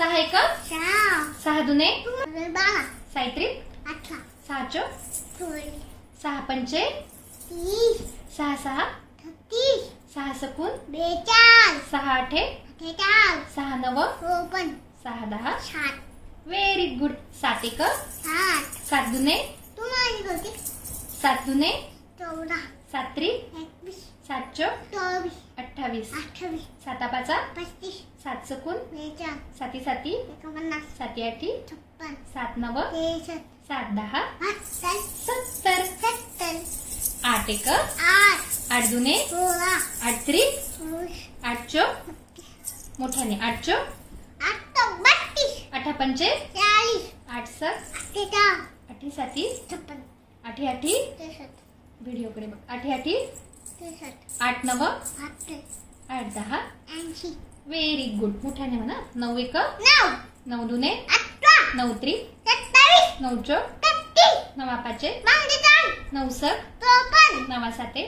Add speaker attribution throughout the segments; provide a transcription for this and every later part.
Speaker 1: सहा एक सहा दुने सावित्री सहा चो सहा पंचे सहा सहा सहा सकून सहा आठे सहा नव सहा दहा व्हेरी गुड. सात एक सात दुने सात दुने सात त्रिक सात चो 28 साता पाचा सात सकून साती साती साती आठी सात नव सात दहा 70. आठ एक आठ दुने आठ त्रिक आठ चो मोठ्याने आठ चो आठा पंचे आठ सक आठी साती आठी आठी व्हिडिओकडे बघ आठी आठी आठ नव आठ दहा व्हेरी गुड. मोठ्याने म्हणा. नऊ एक नऊ दुने नऊ त्रिक नऊ चो नवा पाचे नऊ सक नवा साते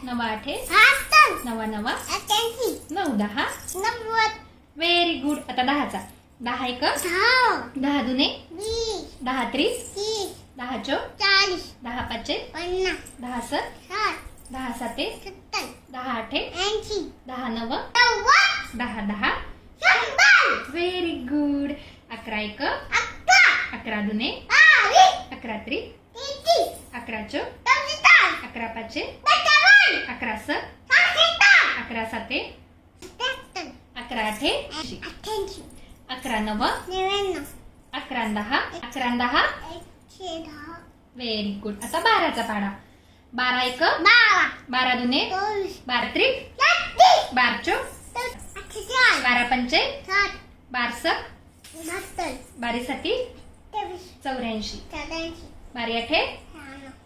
Speaker 1: नवा आठे नवा नवा नऊ दहा व्हेरी गुड. आता दहाचा. दहा एक दहा दुने दहा त्रिक दहा चो दहा पाचे दहा सक दहा साते दहा आठे दहा नव दहा दहा व्हेरी गुड. अकरा एक अकरा दुने अकरा त्रिक अकरा चो अकरा पाचे अकरा सक अकरा साते अकरा आठे अकरा नव अकरा दहा व्हेरी गुड. आता बाराचा पाडा. बारा एक बारा दुने बारा त्रिक बार चो बारा पंचे बार सक बारी साती 84 बारी आठे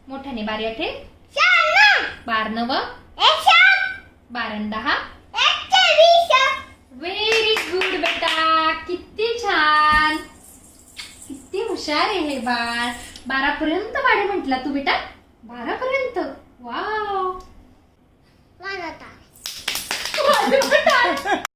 Speaker 1: मोठ्याने बारी आठे बार नव बारन दहा व्हेरी गुड बेटा. किती छान. किती हुशार आहे हे बाळ. 12 पर्यंत वाढे म्हटला तू बेटा. 12 पर्यंत. वाव.